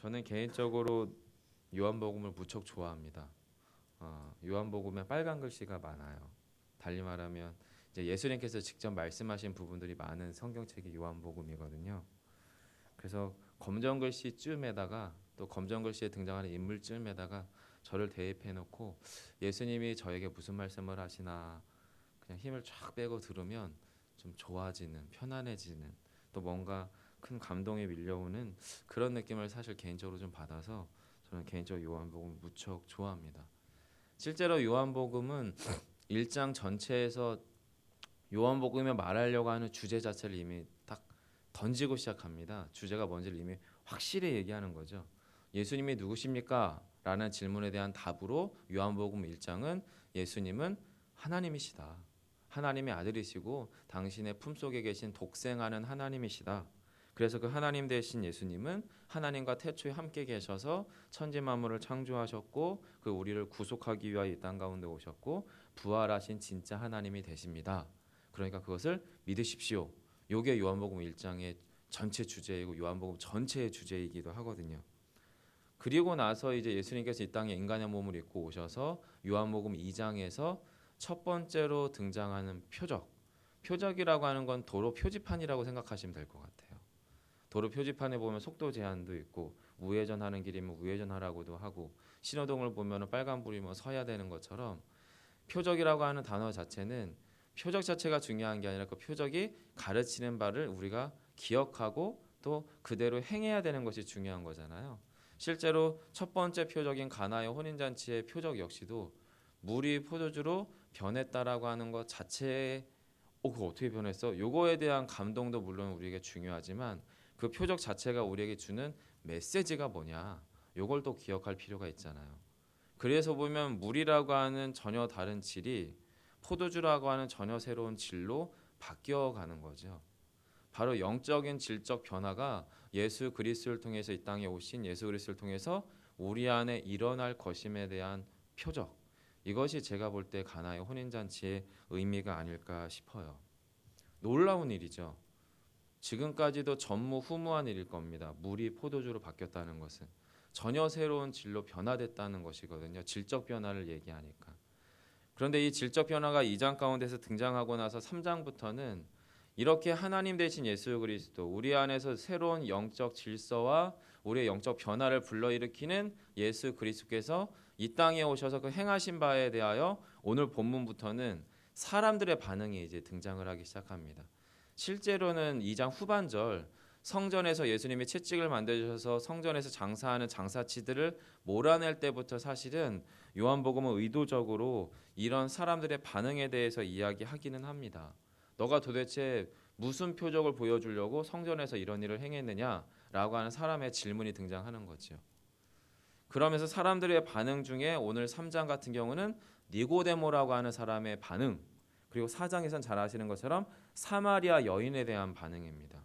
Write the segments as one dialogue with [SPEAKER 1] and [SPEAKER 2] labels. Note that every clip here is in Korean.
[SPEAKER 1] 저는 개인적으로 요한복음을 무척 좋아합니다. 요한복음에 빨간 글씨가 많아요. 달리 말하면 이제 예수님께서 직접 말씀하신 부분들이 많은 성경책이 요한복음이거든요. 그래서 검정 글씨쯤에다가 또 검정 글씨에 등장하는 인물쯤에다가 저를 대입해 놓고 예수님이 저에게 무슨 말씀을 하시나 그냥 힘을 쫙 빼고 들으면 좀 좋아지는, 편안해지는, 또 뭔가 큰 감동이 밀려오는 그런 느낌을 사실 개인적으로 좀 받아서 저는 개인적으로 요한복음 무척 좋아합니다. 실제로 요한복음은 1장 전체에서 요한복음에 말하려고 하는 주제 자체를 이미 딱 던지고 시작합니다. 주제가 뭔지를 이미 확실히 얘기하는 거죠. 예수님이 누구십니까? 라는 질문에 대한 답으로 요한복음 1장은 예수님은 하나님이시다. 하나님의 아들이시고 당신의 품속에 계신 독생하는 하나님이시다. 그래서 그 하나님 되신 예수님은 하나님과 태초에 함께 계셔서 천지 만물을 창조하셨고 그 우리를 구속하기 위하여 이 땅 가운데 오셨고 부활하신 진짜 하나님이 되십니다. 그러니까 그것을 믿으십시오. 요게 요한복음 1장의 전체 주제이고 요한복음 전체의 주제이기도 하거든요. 그리고 나서 이제 예수님께서 이 땅에 인간의 몸을 입고 오셔서 요한복음 2장에서 첫 번째로 등장하는 표적이라고 하는 건 도로 표지판이라고 생각하시면 될 것 같아요. 도로 표지판에 보면 속도 제한도 있고 우회전하는 길이면 우회전하라고도 하고 신호등을 보면 빨간불이면 서야 되는 것처럼 표적이라고 하는 단어 자체는 표적 자체가 중요한 게 아니라 그 표적이 가르치는 바를 우리가 기억하고 또 그대로 행해야 되는 것이 중요한 거잖아요. 실제로 첫 번째 표적인 가나의 혼인잔치의 표적 역시도 물이 포도주로 변했다라고 하는 것 자체에 그거 어떻게 변했어? 요거에 대한 감동도 물론 우리에게 중요하지만 그 표적 자체가 우리에게 주는 메시지가 뭐냐? 요걸 또 기억할 필요가 있잖아요. 그래서 보면 물이라고 하는 전혀 다른 질이 포도주라고 하는 전혀 새로운 질로 바뀌어가는 거죠. 바로 영적인 질적 변화가 예수 그리스도를 통해서 이 땅에 오신 예수 그리스도를 통해서 우리 안에 일어날 것임에 대한 표적. 이것이 제가 볼 때 가나의 혼인잔치의 의미가 아닐까 싶어요. 놀라운 일이죠. 지금까지도 전무후무한 일일 겁니다. 물이 포도주로 바뀌었다는 것은 전혀 새로운 질로 변화됐다는 것이거든요. 질적 변화를 얘기하니까. 그런데 이 질적 변화가 2장 가운데서 등장하고 나서 3장부터는 이렇게 하나님 되신 예수 그리스도 우리 안에서 새로운 영적 질서와 우리의 영적 변화를 불러일으키는 예수 그리스도께서 이 땅에 오셔서 그 행하신 바에 대하여 오늘 본문부터는 사람들의 반응이 이제 등장을 하기 시작합니다. 실제로는 2장 후반절 성전에서 예수님이 채찍을 만드셔서 성전에서 장사하는 장사치들을 몰아낼 때부터 사실은 요한복음은 의도적으로 이런 사람들의 반응에 대해서 이야기하기는 합니다. 너가 도대체 무슨 표적을 보여주려고 성전에서 이런 일을 행했느냐라고 하는 사람의 질문이 등장하는 거죠. 그러면서 사람들의 반응 중에 오늘 3장 같은 경우는 니고데모라고 하는 사람의 반응, 그리고 4장에선 잘 아시는 것처럼 사마리아 여인에 대한 반응입니다.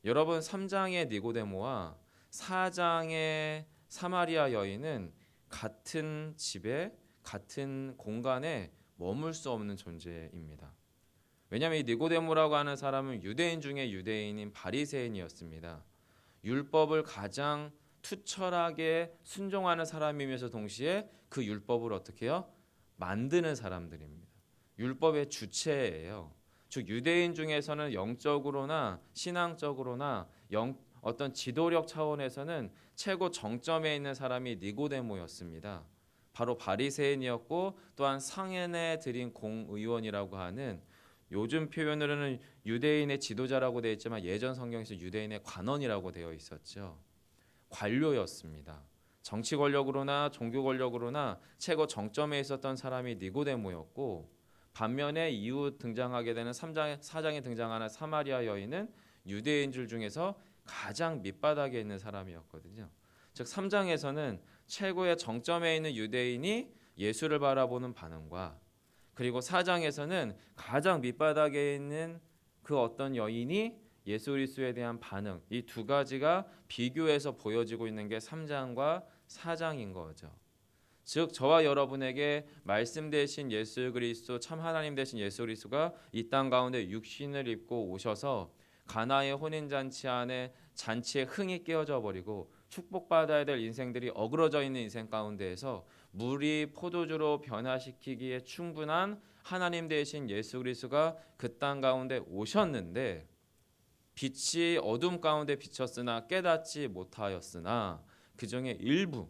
[SPEAKER 1] 여러분 3장의 니고데모와 4장의 사마리아 여인은 같은 집에 같은 공간에 머물 수 없는 존재입니다. 왜냐하면 이 니고데모라고 하는 사람은 유대인 중에 유대인인 바리새인이었습니다. 율법을 가장 투철하게 순종하는 사람이면서 동시에 그 율법을 어떻게 해요? 만드는 사람들입니다. 율법의 주체예요. 즉 유대인 중에서는 영적으로나 신앙적으로나 어떤 지도력 차원에서는 최고 정점에 있는 사람이 니고데모였습니다. 바로 바리새인이었고 또한 상현에 들인 공의원이라고 하는 요즘 표현으로는 유대인의 지도자라고 되어 있지만 예전 성경에서 유대인의 관원이라고 되어 있었죠. 관료였습니다. 정치 권력으로나 종교 권력으로나 최고 정점에 있었던 사람이 니고데모였고 반면에 이후 등장하게 되는 3장, 4장에 등장하는 사마리아 여인은 유대인들 중에서 가장 밑바닥에 있는 사람이었거든요. 즉 3장에서는 최고의 정점에 있는 유대인이 예수를 바라보는 반응과 그리고 4장에서는 가장 밑바닥에 있는 그 어떤 여인이 예수 그리스도에 대한 반응, 이 두 가지가 비교해서 보여지고 있는 게 3장과 4장인 거죠. 즉 저와 여러분에게 말씀 되신 예수 그리스도, 참 하나님 되신 예수 그리스도가 이 땅 가운데 육신을 입고 오셔서 가나의 혼인잔치 안에 잔치의 흥이 깨어져 버리고 축복받아야 될 인생들이 어그러져 있는 인생 가운데에서 물이 포도주로 변화시키기에 충분한 하나님 되신 예수 그리스도가 그 땅 가운데 오셨는데 빛이 어둠 가운데 비쳤으나 깨닫지 못하였으나 그 중에 일부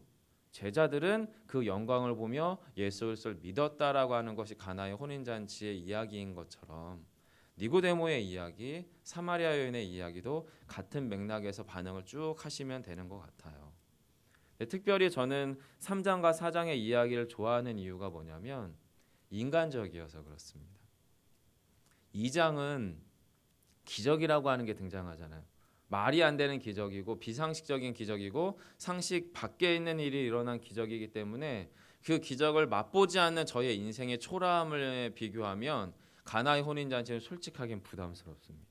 [SPEAKER 1] 제자들은 그 영광을 보며 예수 그리스도를 믿었다라고 하는 것이 가나의 혼인잔치의 이야기인 것처럼 니고데모의 이야기, 사마리아 여인의 이야기도 같은 맥락에서 반응을 쭉 하시면 되는 것 같아요. 특별히 저는 3장과 4장의 이야기를 좋아하는 이유가 뭐냐면 인간적이어서 그렇습니다. 2장은 기적이라고 하는 게 등장하잖아요. 말이 안 되는 기적이고 비상식적인 기적이고 상식 밖에 있는 일이 일어난 기적이기 때문에 그 기적을 맛보지 않는 저의 인생의 초라함을 비교하면 가나의 혼인잔치는 솔직하게 부담스럽습니다.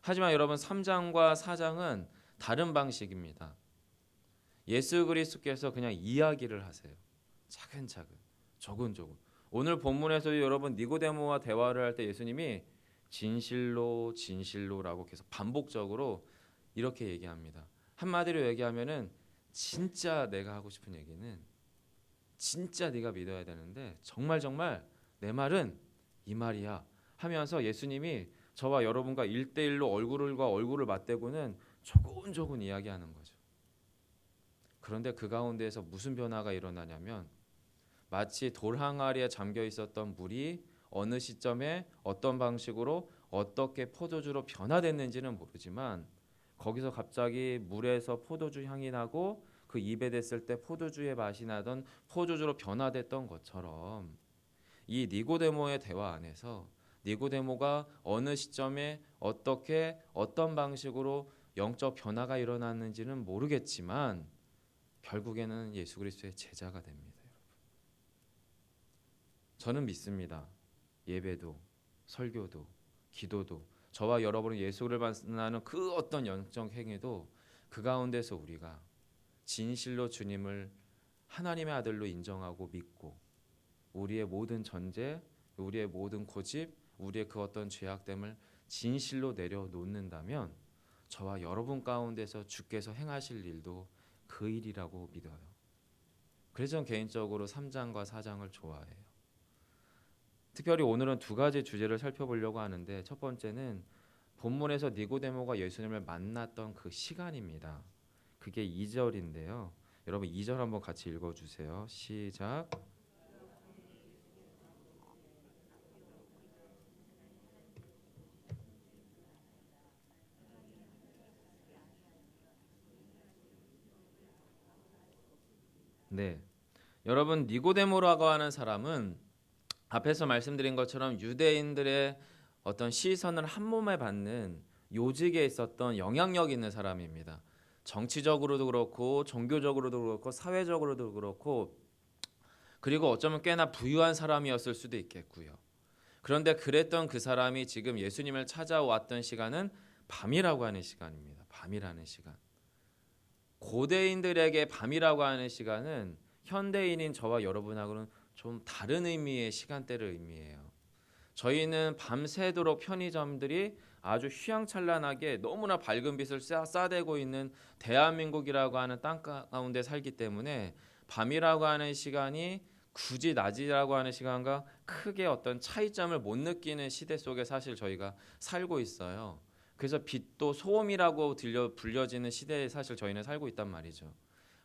[SPEAKER 1] 하지만 여러분 3장과 4장은 다른 방식입니다. 예수 그리스도께서 그냥 이야기를 하세요. 차근차근 조근조근. 오늘 본문에서도 여러분 니고데모와 대화를 할 때 예수님이 진실로 진실로라고 계속 반복적으로 이렇게 얘기합니다. 한마디로 얘기하면은 진짜 내가 하고 싶은 얘기는 진짜 네가 믿어야 되는데 정말 내 말은 이 말이야 하면서 예수님이 저와 여러분과 1대1로 얼굴과 얼굴을 맞대고는 조근조근 이야기하는 거죠. 그런데 그 가운데에서 무슨 변화가 일어나냐면 마치 돌 항아리에 잠겨 있었던 물이 어느 시점에 어떤 방식으로 어떻게 포도주로 변화됐는지는 모르지만 거기서 갑자기 물에서 포도주 향이 나고 그 입에 댔을 때 포도주의 맛이 나던 포도주로 변화됐던 것처럼 이 니고데모의 대화 안에서 니고데모가 어느 시점에 어떻게 어떤 방식으로 영적 변화가 일어났는지는 모르겠지만 결국에는 예수 그리스도의 제자가 됩니다. 저는 믿습니다. 예배도 설교도 기도도 저와 여러분이 예수를 만나는 그 어떤 영적 행위도 그 가운데서 우리가 진실로 주님을 하나님의 아들로 인정하고 믿고 우리의 모든 전제, 우리의 모든 고집, 우리의 그 어떤 죄악됨을 진실로 내려놓는다면 저와 여러분 가운데서 주께서 행하실 일도 그 일이라고 믿어요. 그래서 저는 개인적으로 3장과 4장을 좋아해요. 특별히 오늘은 두 가지 주제를 살펴보려고 하는데 첫 번째는 본문에서 니고데모가 예수님을 만났던 그 시간입니다. 그게 2절인데요. 여러분 2절 한번 같이 읽어주세요. 시작. 네, 여러분 니고데모라고 하는 사람은 앞에서 말씀드린 것처럼 유대인들의 어떤 시선을 한 몸에 받는 요직에 있었던 영향력 있는 사람입니다. 정치적으로도 그렇고 종교적으로도 그렇고 사회적으로도 그렇고 그리고 어쩌면 꽤나 부유한 사람이었을 수도 있겠고요. 그런데 그랬던 그 사람이 지금 예수님을 찾아왔던 시간은 밤이라고 하는 시간입니다. 밤이라는 시간. 고대인들에게 밤이라고 하는 시간은 현대인인 저와 여러분하고는 좀 다른 의미의 시간대를 의미해요. 저희는 밤새도록 편의점들이 아주 휘황찬란하게 너무나 밝은 빛을 쏴대고 있는 대한민국이라고 하는 땅 가운데 살기 때문에 밤이라고 하는 시간이 굳이 낮이라고 하는 시간과 크게 어떤 차이점을 못 느끼는 시대 속에 사실 저희가 살고 있어요. 그래서 빛도 소음이라고 불려지는 시대에 사실 저희는 살고 있단 말이죠.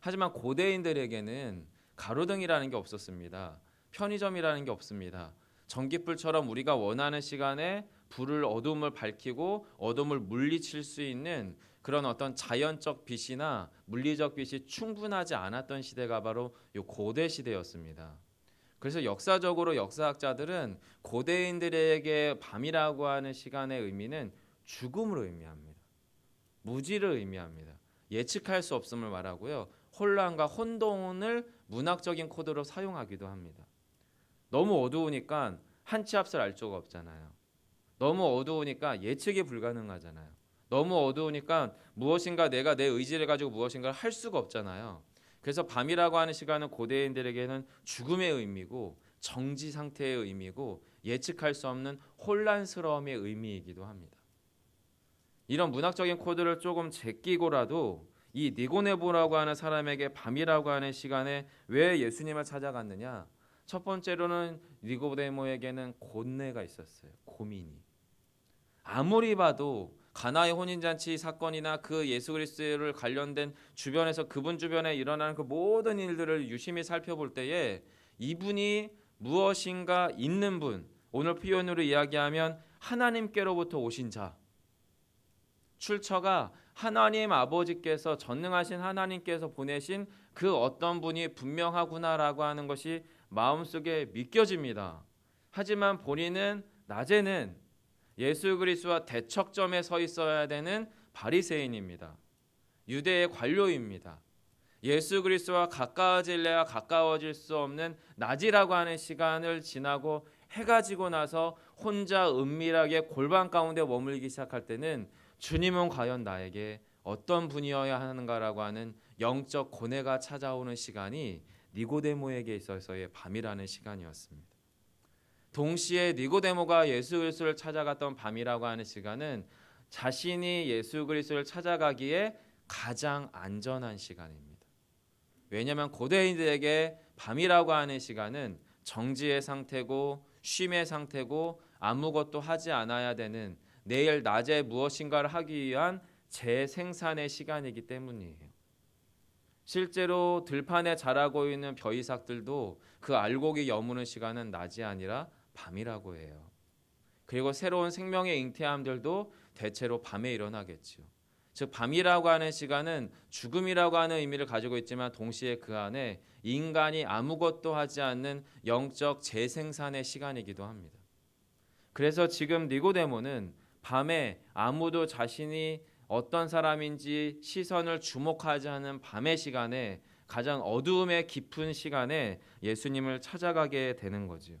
[SPEAKER 1] 하지만 고대인들에게는 가로등이라는 게 없었습니다. 편의점이라는 게 없습니다. 전기불처럼 우리가 원하는 시간에 불을 어둠을 밝히고 어둠을 물리칠 수 있는 그런 어떤 자연적 빛이나 물리적 빛이 충분하지 않았던 시대가 바로 이 고대 시대였습니다. 그래서 역사적으로 역사학자들은 고대인들에게 밤이라고 하는 시간의 의미는 죽음을 의미합니다. 무지를 의미합니다. 예측할 수 없음을 말하고요. 혼란과 혼돈을 문학적인 코드로 사용하기도 합니다. 너무 어두우니까 한 치 앞을 알 수가 없잖아요. 너무 어두우니까 예측이 불가능하잖아요. 너무 어두우니까 무엇인가 내가 내 의지를 가지고 무엇인가를 할 수가 없잖아요. 그래서 밤이라고 하는 시간은 고대인들에게는 죽음의 의미고 정지 상태의 의미고 예측할 수 없는 혼란스러움의 의미이기도 합니다. 이런 문학적인 코드를 조금 제끼고라도 이 니고데모라고 하는 사람에게 밤이라고 하는 시간에 왜 예수님을 찾아갔느냐? 첫 번째로는 니고데모에게는 고뇌가 있었어요. 고민이. 아무리 봐도 가나의 혼인잔치 사건이나 그 예수 그리스도를 관련된 주변에서 그분 주변에 일어나는 그 모든 일들을 유심히 살펴볼 때에 이분이 무엇인가 있는 분, 오늘 표현으로 이야기하면 하나님께로부터 오신 자, 출처가 하나님 아버지께서 전능하신 하나님께서 보내신 그 어떤 분이 분명하구나라고 하는 것이 마음속에 믿겨집니다. 하지만 본인은 낮에는 예수 그리스도와 대척점에 서 있어야 되는 바리새인입니다. 유대의 관료입니다. 예수 그리스도와 가까워질래야 가까워질 수 없는 낮이라고 하는 시간을 지나고 해가 지고 나서 혼자 은밀하게 골방 가운데 머물기 시작할 때는 주님은 과연 나에게 어떤 분이어야 하는가라고 하는 영적 고뇌가 찾아오는 시간이 니고데모에게 있어서의 밤이라는 시간이었습니다. 동시에 니고데모가 예수 그리스도를 찾아갔던 밤이라고 하는 시간은 자신이 예수 그리스도를 찾아가기에 가장 안전한 시간입니다. 왜냐하면 고대인들에게 밤이라고 하는 시간은 정지의 상태고 쉼의 상태고 아무것도 하지 않아야 되는 내일 낮에 무엇인가를 하기 위한 재생산의 시간이기 때문이에요. 실제로 들판에 자라고 있는 벼이삭들도 그 알곡이 여무는 시간은 낮이 아니라 밤이라고 해요. 그리고 새로운 생명의 잉태함들도 대체로 밤에 일어나겠죠. 즉 밤이라고 하는 시간은 죽음이라고 하는 의미를 가지고 있지만 동시에 그 안에 인간이 아무것도 하지 않는 영적 재생산의 시간이기도 합니다. 그래서 지금 니고데모는 밤에 아무도 자신이 어떤 사람인지 시선을 주목하지 않은 밤의 시간에 가장 어두움의 깊은 시간에 예수님을 찾아가게 되는 거지요.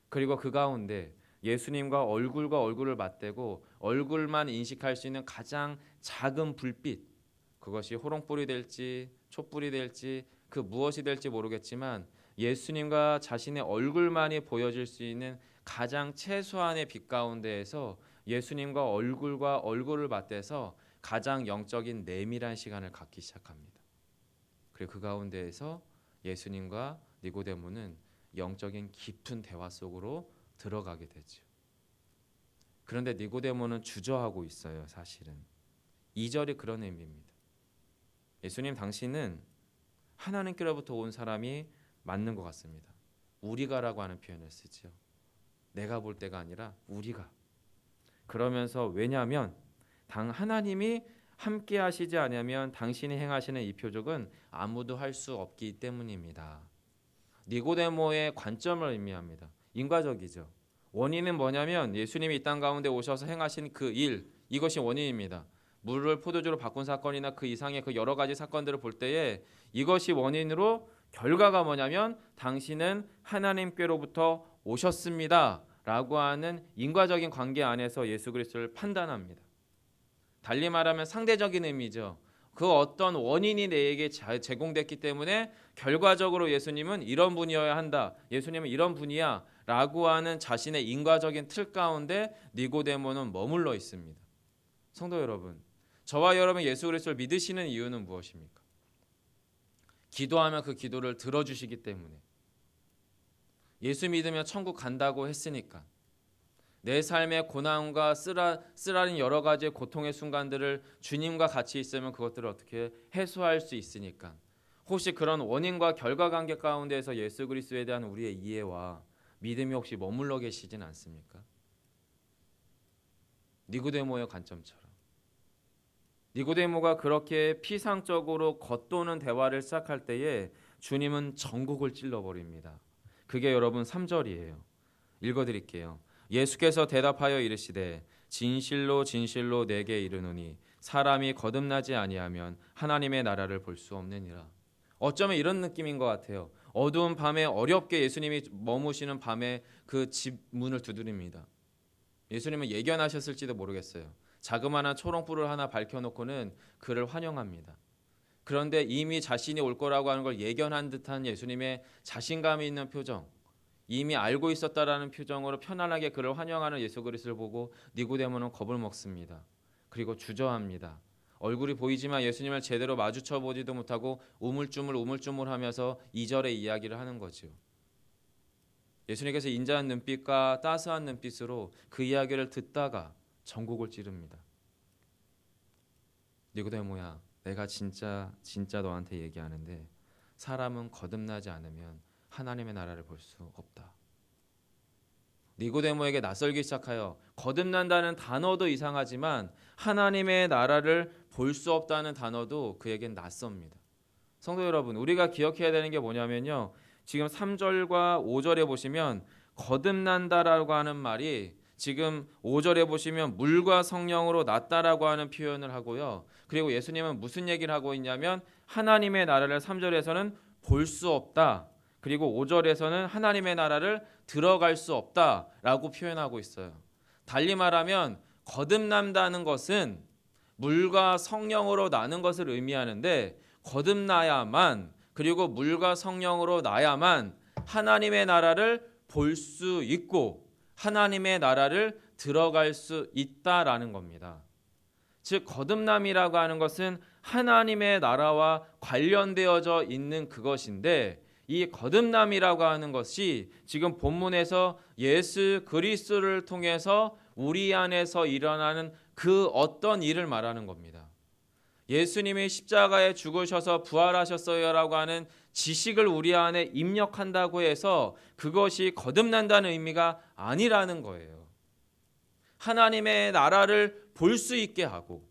[SPEAKER 1] 그리고 그 가운데 예수님과 얼굴과 얼굴을 맞대고 얼굴만 인식할 수 있는 가장 작은 불빛, 그것이 호롱불이 될지 촛불이 될지 그 무엇이 될지 모르겠지만 예수님과 자신의 얼굴만이 보여질 수 있는 가장 최소한의 빛 가운데에서 예수님과 얼굴을 맞대서 가장 영적인 내밀한 시간을 갖기 시작합니다. 그리고 그 가운데에서 예수님과 니고데모는 영적인 깊은 대화 속으로 들어가게 되죠. 그런데 니고데모는 주저하고 있어요. 사실은 2절이 그런 의미입니다. 예수님, 당신은 하나님께로부터 온 사람이 맞는 것 같습니다. 우리가라고 하는 표현을 쓰죠. 내가 볼 때가 아니라 우리가. 그러면서 왜냐하면 하나님이 함께 하시지 않으면 당신이 행하시는 이 표적은 아무도 할 수 없기 때문입니다. 니고데모의 관점을 의미합니다. 인과적이죠. 원인은 뭐냐면 예수님이 이 땅 가운데 오셔서 행하신 그 일, 이것이 원인입니다. 물을 포도주로 바꾼 사건이나 그 이상의 그 여러 가지 사건들을 볼 때에 이것이 원인으로 결과가 뭐냐면 당신은 하나님께로부터 오셨습니다 라고 하는 인과적인 관계 안에서 예수 그리스도를 판단합니다. 달리 말하면 상대적인 의미죠. 그 어떤 원인이 내게 제공됐기 때문에 결과적으로 예수님은 이런 분이어야 한다. 예수님은 이런 분이야 라고 하는 자신의 인과적인 틀 가운데 니고데모는 머물러 있습니다. 성도 여러분, 저와 여러분 예수 그리스도를 믿으시는 이유는 무엇입니까? 기도하면 그 기도를 들어주시기 때문에, 예수 믿으면 천국 간다고 했으니까, 내 삶의 고난과 쓰라린 여러 가지의 고통의 순간들을 주님과 같이 있으면 그것들을 어떻게 해소할 수 있으니까, 혹시 그런 원인과 결과 관계 가운데에서 예수 그리스도에 대한 우리의 이해와 믿음이 혹시 머물러 계시진 않습니까? 니고데모의 관점처럼 니고데모가 그렇게 피상적으로 겉도는 대화를 시작할 때에 주님은 전곡을 찔러버립니다. 그게 여러분 3절이에요. 읽어드릴게요. 예수께서 대답하여 이르시되 진실로 진실로 내게 이르노니 사람이 거듭나지 아니하면 하나님의 나라를 볼 수 없느니라. 어쩌면 이런 느낌인 것 같아요. 어두운 밤에 어렵게 예수님이 머무시는 밤에 그 집 문을 두드립니다. 예수님은 예견하셨을지도 모르겠어요. 자그마한 초롱불을 하나 밝혀놓고는 그를 환영합니다. 그런데 이미 자신이 올 거라고 하는 걸 예견한 듯한 예수님의 자신감이 있는 표정, 이미 알고 있었다라는 표정으로 편안하게 그를 환영하는 예수 그리스도를 보고 니고데모는 겁을 먹습니다. 그리고 주저합니다. 얼굴이 보이지만 예수님을 제대로 마주쳐 보지도 못하고 우물쭈물하면서 2절의 이야기를 하는 거죠. 예수님께서 인자한 눈빛과 따스한 눈빛으로 그 이야기를 듣다가 전곡을 찌릅니다. 니고데모야, 내가 진짜 너한테 얘기하는데 사람은 거듭나지 않으면 하나님의 나라를 볼 수 없다. 니고데모에게 낯설기 시작하여 거듭난다는 단어도 이상하지만 하나님의 나라를 볼 수 없다는 단어도 그에겐 낯섭니다. 성도 여러분, 우리가 기억해야 되는 게 뭐냐면요, 지금 3절과 5절에 보시면 거듭난다라고 하는 말이 지금 5절에 보시면 물과 성령으로 났다라고 하는 표현을 하고요, 그리고 예수님은 무슨 얘기를 하고 있냐면 하나님의 나라를 3절에서는 볼 수 없다, 그리고 5절에서는 하나님의 나라를 들어갈 수 없다라고 표현하고 있어요. 달리 말하면 거듭난다는 것은 물과 성령으로 나는 것을 의미하는데, 거듭나야만, 그리고 물과 성령으로 나야만 하나님의 나라를 볼 수 있고 하나님의 나라를 들어갈 수 있다라는 겁니다. 즉 거듭남이라고 하는 것은 하나님의 나라와 관련되어져 있는 그것인데, 이 거듭남이라고 하는 것이 지금 본문에서 예수 그리스도를 통해서 우리 안에서 일어나는 그 어떤 일을 말하는 겁니다. 예수님이 십자가에 죽으셔서 부활하셨어요라고 하는 지식을 우리 안에 입력한다고 해서 그것이 거듭난다는 의미가 아니라는 거예요. 하나님의 나라를 볼 수 있게 하고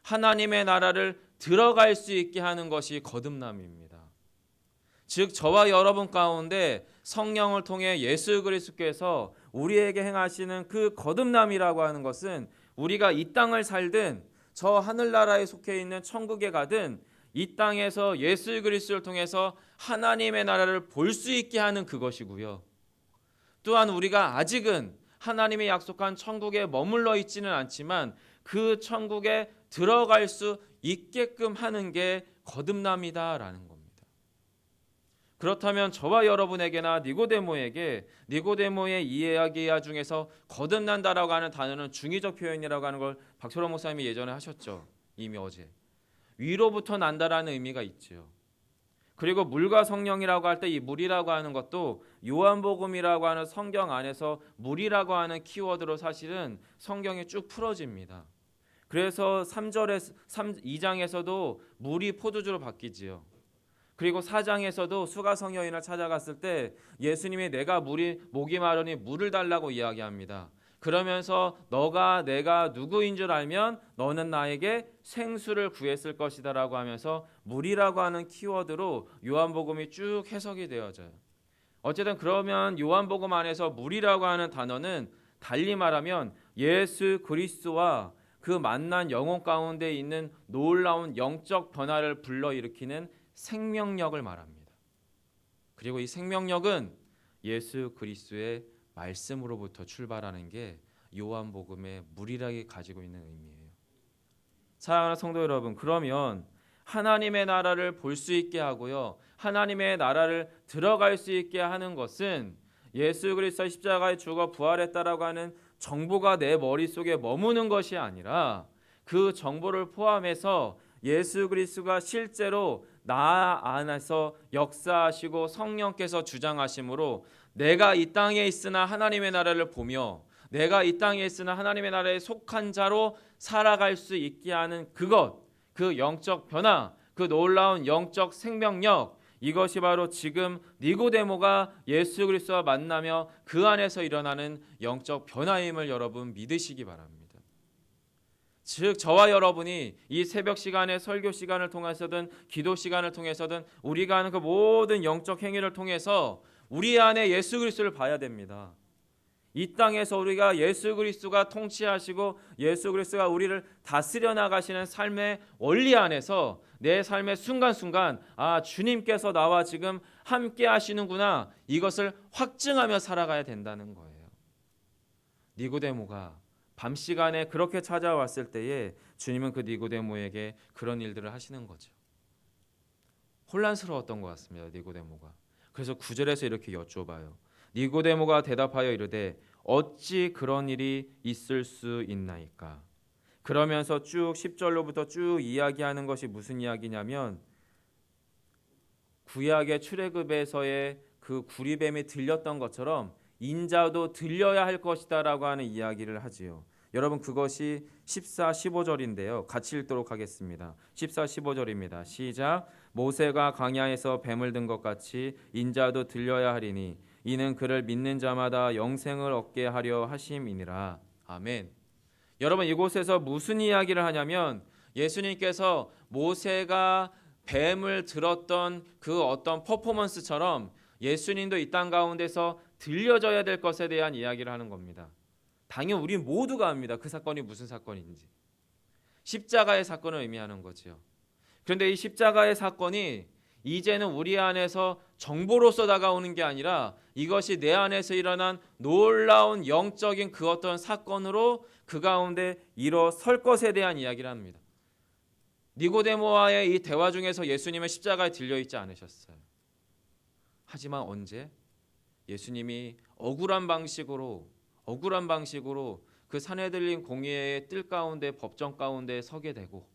[SPEAKER 1] 하나님의 나라를 들어갈 수 있게 하는 것이 거듭남입니다. 즉 저와 여러분 가운데 성령을 통해 예수 그리스도께서 우리에게 행하시는 그 거듭남이라고 하는 것은, 우리가 이 땅을 살든 저 하늘나라에 속해 있는 천국에 가든 이 땅에서 예수 그리스도를 통해서 하나님의 나라를 볼 수 있게 하는 그것이고요, 또한 우리가 아직은 하나님의 약속한 천국에 머물러 있지는 않지만 그 천국에 들어갈 수 있게끔 하는 게 거듭남이다라는 겁니다. 그렇다면 저와 여러분에게나 니고데모에게, 니고데모의 이야기 중에서 거듭난다라고 하는 단어는 중의적 표현이라고 하는 걸 박철원 목사님이 예전에 하셨죠. 이미 어제. 위로부터 난다라는 의미가 있죠. 그리고 물과 성령이라고 할 때 이 물이라고 하는 것도 요한복음이라고 하는 성경 안에서 물이라고 하는 키워드로 사실은 성경이 쭉 풀어집니다. 그래서 2장에서도 물이 포도주로 바뀌지요. 그리고 4장에서도 수가성 여인을 찾아갔을 때 예수님이 내가 목이 마르니 물을 달라고 이야기합니다. 그러면서 내가 누구인 줄 알면 너는 나에게 생수를 구했을 것이다 라고 하면서 물이라고 하는 키워드로 요한복음이 쭉 해석이 되어져요. 어쨌든 그러면 요한복음 안에서 물이라고 하는 단어는 달리 말하면 예수 그리스도와 그 만난 영혼 가운데 있는 놀라운 영적 변화를 불러일으키는 생명력을 말합니다. 그리고 이 생명력은 예수 그리스도의 말씀으로부터 출발하는 게 요한복음의 물이라기 가지고 있는 의미예요. 사랑하는 성도 여러분, 그러면 하나님의 나라를 볼 수 있게 하고요, 하나님의 나라를 들어갈 수 있게 하는 것은 예수 그리스도 십자가에 죽어 부활했다라고 하는 정보가 내 머릿속에 머무는 것이 아니라 그 정보를 포함해서 예수 그리스도가 실제로 나 안에서 역사하시고 성령께서 주장하심으로 내가 이 땅에 있으나 하나님의 나라를 보며 내가 이 땅에 있으나 하나님의 나라에 속한 자로 살아갈 수 있게 하는 그것, 그 영적 변화, 그 놀라운 영적 생명력, 이것이 바로 지금 니고데모가 예수 그리스도와 만나며 그 안에서 일어나는 영적 변화임을 여러분 믿으시기 바랍니다. 즉 저와 여러분이 이 새벽 시간에 설교 시간을 통해서든 기도 시간을 통해서든 우리가 하는 그 모든 영적 행위를 통해서 우리 안에 예수 그리스도를 봐야 됩니다. 이 땅에서 우리가 예수 그리스도가 통치하시고 예수 그리스도가 우리를 다스려 나가시는 삶의 원리 안에서 내 삶의 순간순간 주님께서 나와 지금 함께 하시는구나, 이것을 확증하며 살아가야 된다는 거예요. 니고데모가 밤 시간에 그렇게 찾아왔을 때에 주님은 그 니고데모에게 그런 일들을 하시는 거죠. 혼란스러웠던 것 같습니다, 니고데모가. 그래서 9절에서 이렇게 여쭤봐요. 니고데모가 대답하여 이르되 어찌 그런 일이 있을 수 있나이까? 그러면서 쭉 10절로부터 쭉 이야기하는 것이 무슨 이야기냐면 구약의 출애굽에서의 그 구리뱀이 들렸던 것처럼 인자도 들려야 할 것이다라고 하는 이야기를 하지요. 여러분 그것이 14, 15절인데요. 같이 읽도록 하겠습니다. 14, 15절입니다. 시작. 모세가 광야에서 뱀을 든 것 같이 인자도 들려야 하리니 이는 그를 믿는 자마다 영생을 얻게 하려 하심이니라. 아멘. 여러분 이곳에서 무슨 이야기를 하냐면 예수님께서 모세가 뱀을 들었던 그 어떤 퍼포먼스처럼 예수님도 이 땅 가운데서 들려져야 될 것에 대한 이야기를 하는 겁니다. 당연히 우리 모두가 압니다. 그 사건이 무슨 사건인지. 십자가의 사건을 의미하는 거지요. 그런데 이 십자가의 사건이 이제는 우리 안에서 정보로서 다가오는 게 아니라 이것이 내 안에서 일어난 놀라운 영적인 그 어떤 사건으로 그 가운데 일어설 것에 대한 이야기를 합니다. 니고데모와의 이 대화 중에서 예수님은 십자가에 들려 있지 않으셨어요. 하지만 언제? 예수님이 억울한 방식으로 그 산헤드린 공의회의 뜰 가운데 법정 가운데 서게 되고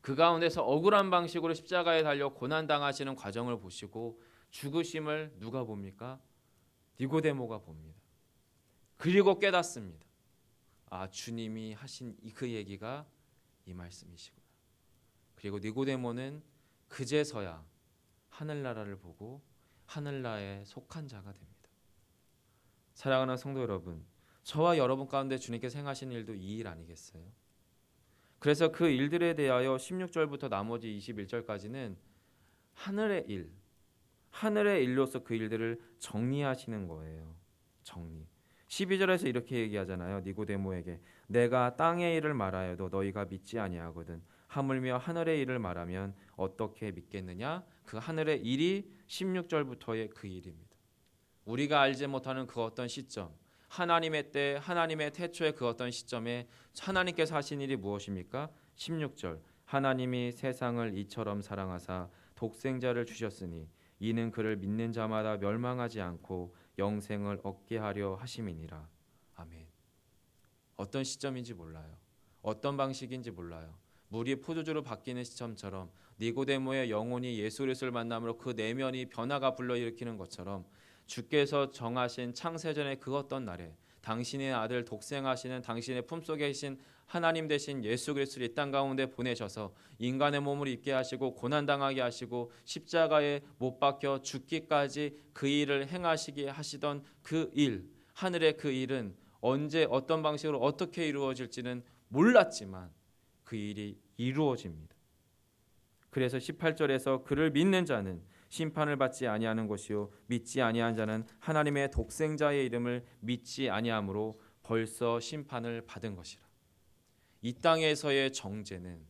[SPEAKER 1] 그 가운데서 억울한 방식으로 십자가에 달려 고난당하시는 과정을 보시고 죽으심을 누가 봅니까? 니고데모가 봅니다. 그리고 깨닫습니다. 아, 주님이 하신 그 얘기가 이 말씀이시구나. 그리고 니고데모는 그제서야 하늘나라를 보고 하늘나라에 속한 자가 됩니다. 사랑하는 성도 여러분, 저와 여러분 가운데 주님께서 행하신 일도 이 일 아니겠어요? 그래서 그 일들에 대하여 16절부터 나머지 21절까지는 하늘의 일로서 그 일들을 정리하시는 거예요. 정리. 12절에서 이렇게 얘기하잖아요. 니고데모에게 내가 땅의 일을 말하여도 너희가 믿지 아니하거든. 하물며 하늘의 일을 말하면 어떻게 믿겠느냐? 그 하늘의 일이 16절부터의 그 일입니다. 우리가 알지 못하는 그 어떤 시점, 하나님의 때, 하나님의 태초의 그 어떤 시점에 하나님께서 하신 일이 무엇입니까? 16절 하나님이 세상을 이처럼 사랑하사 독생자를 주셨으니 이는 그를 믿는 자마다 멸망하지 않고 영생을 얻게 하려 하심이니라. 아멘. 어떤 시점인지 몰라요. 어떤 방식인지 몰라요. 물이 포도주로 바뀌는 시점처럼 니고데모의 영혼이 예수 그리스도를 만남으로 그 내면이 변화가 불러일으키는 것처럼 주께서 정하신 창세전의 그 어떤 날에 당신의 아들 독생하시는 당신의 품속에 계신 하나님 되신 예수 그리스도를 이 땅 가운데 보내셔서 인간의 몸을 입게 하시고 고난당하게 하시고 십자가에 못 박혀 죽기까지 그 일을 행하시게 하시던 그 일, 하늘의 그 일은 언제 어떤 방식으로 어떻게 이루어질지는 몰랐지만 그 일이 이루어집니다. 그래서 18절에서 그를 믿는 자는 심판을 받지 아니하는 것이요 믿지 아니한 자는 하나님의 독생자의 이름을 믿지 아니함으로 벌써 심판을 받은 것이라. 이 땅에서의 정죄는,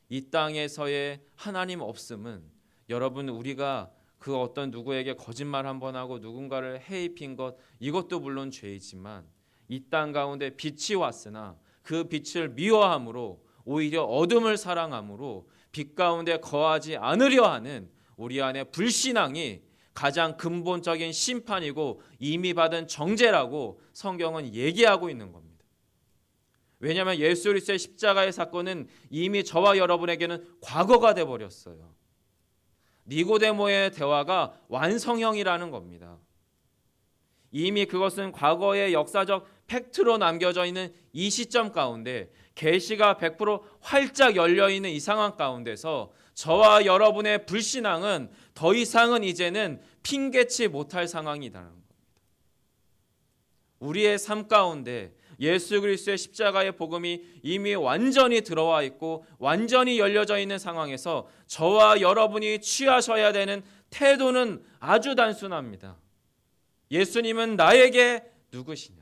[SPEAKER 1] 이 땅에서의 하나님 없음은 여러분 우리가 그 어떤 누구에게 거짓말 한번 하고 누군가를 해입힌 것 이것도 물론 죄이지만 이 땅 가운데 빛이 왔으나 그 빛을 미워함으로 오히려 어둠을 사랑함으로 빛 가운데 거하지 않으려 하는 우리 안에 불신앙이 가장 근본적인 심판이고 이미 받은 정죄라고 성경은 얘기하고 있는 겁니다. 왜냐하면 예수 그리스도의 십자가의 사건은 이미 저와 여러분에게는 과거가 돼버렸어요. 니고데모의 대화가 완성형이라는 겁니다. 이미 그것은 과거의 역사적 팩트로 남겨져 있는 이 시점 가운데 계시가 100% 활짝 열려있는 이 상황 가운데서 저와 여러분의 불신앙은 더 이상은 이제는 핑계치 못할 상황이라는 겁니다. 우리의 삶 가운데 예수 그리스도의 십자가의 복음이 이미 완전히 들어와 있고 완전히 열려져 있는 상황에서 저와 여러분이 취하셔야 되는 태도는 아주 단순합니다. 예수님은 나에게 누구시냐?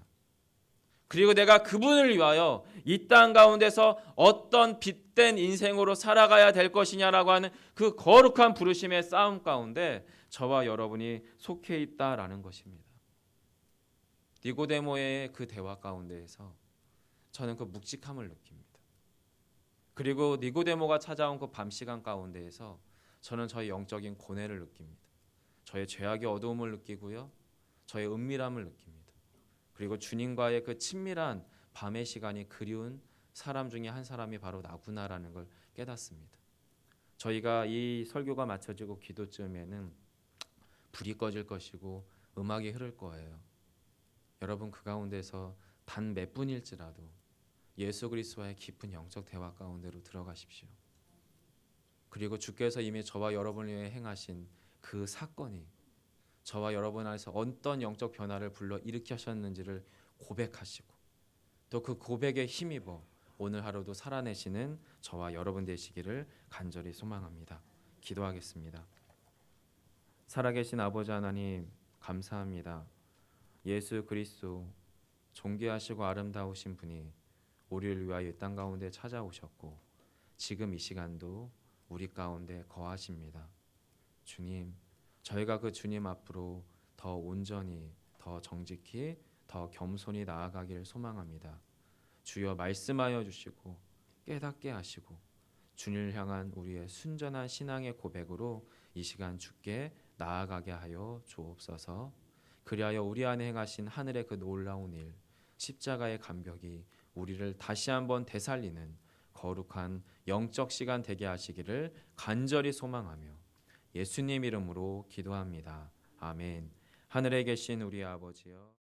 [SPEAKER 1] 그리고 내가 그분을 위하여 이 땅 가운데서 어떤 빛된 인생으로 살아가야 될 것이냐라고 하는 그 거룩한 부르심의 싸움 가운데 저와 여러분이 속해 있다라는 것입니다. 니고데모의 그 대화 가운데에서 저는 그 묵직함을 느낍니다. 그리고 니고데모가 찾아온 그 밤 시간 가운데에서 저는 저의 영적인 고뇌를 느낍니다. 저의 죄악의 어두움을 느끼고요. 저의 은밀함을 느낍니다. 그리고 주님과의 그 친밀한 밤의 시간이 그리운 사람 중에 한 사람이 바로 나구나라는 걸 깨닫습니다. 저희가 이 설교가 마쳐지고 기도쯤에는 불이 꺼질 것이고 음악이 흐를 거예요. 여러분 그 가운데서 단 몇 분일지라도 예수 그리스도와의 깊은 영적 대화 가운데로 들어가십시오. 그리고 주께서 이미 저와 여러분을 위해 행하신 그 사건이 저와 여러분 안에서 어떤 영적 변화를 불러 일으키셨는지를 고백하시고 또 그 고백에 힘입어 오늘 하루도 살아내시는 저와 여러분 되시기를 간절히 소망합니다. 기도하겠습니다. 살아계신 아버지 하나님 감사합니다. 예수 그리스도 존귀하시고 아름다우신 분이 우리를 위하여 이 땅 가운데 찾아오셨고 지금 이 시간도 우리 가운데 거하십니다. 주님, 저희가 그 주님 앞으로 더 온전히, 더 정직히, 더 겸손히 나아가기를 소망합니다. 주여 말씀하여 주시고 깨닫게 하시고 주님을 향한 우리의 순전한 신앙의 고백으로 이 시간 주께 나아가게 하여 주옵소서. 그리하여 우리 안에 행하신 하늘의 그 놀라운 일, 십자가의 감격이 우리를 다시 한번 되살리는 거룩한 영적 시간 되게 하시기를 간절히 소망하며 예수님 이름으로 기도합니다. 아멘. 하늘에 계신 우리 아버지여